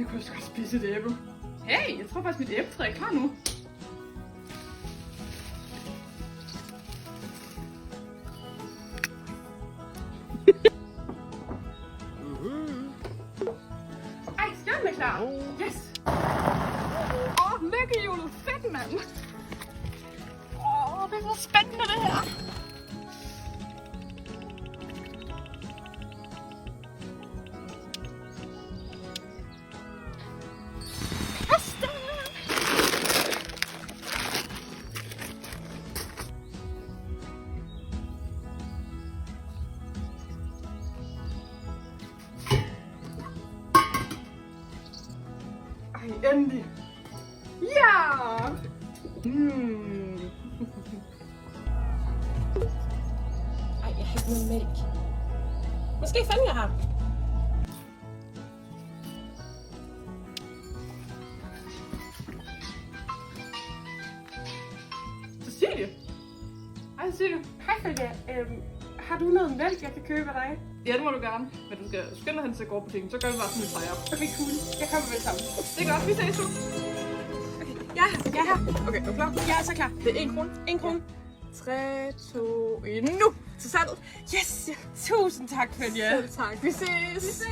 Jeg kunne også godt spise et æble. Hey, jeg tror faktisk mit æbletræ er klar nu. Ej, skærmen er klar. Yes. Lykkehjulet. Fedt, mand. Det er så spændende, det her. Pasta! Ej, endelig. Ja! Ej, jeg har ikke noget mælk. Måske fanden jeg har. Cecilie? Hej Cecilie. Hej Frida. Har du noget mælk, jeg kan købe af dig? Ja, det må du gerne. Men du skal skynde dig hen til gårdbutikken, så gør vi bare sådan lidt fejre. Okay, cool. Jeg kommer med det samme. Det er godt, vi ses nu. Jeg er her. Okay, er du klar? Jeg er så klar. Det er 1 krone. 1 krone. 3, 2, 1, nu! Til salget. Yes! Tusind tak, Frida. Selv tak. Vi ses. Vi ses.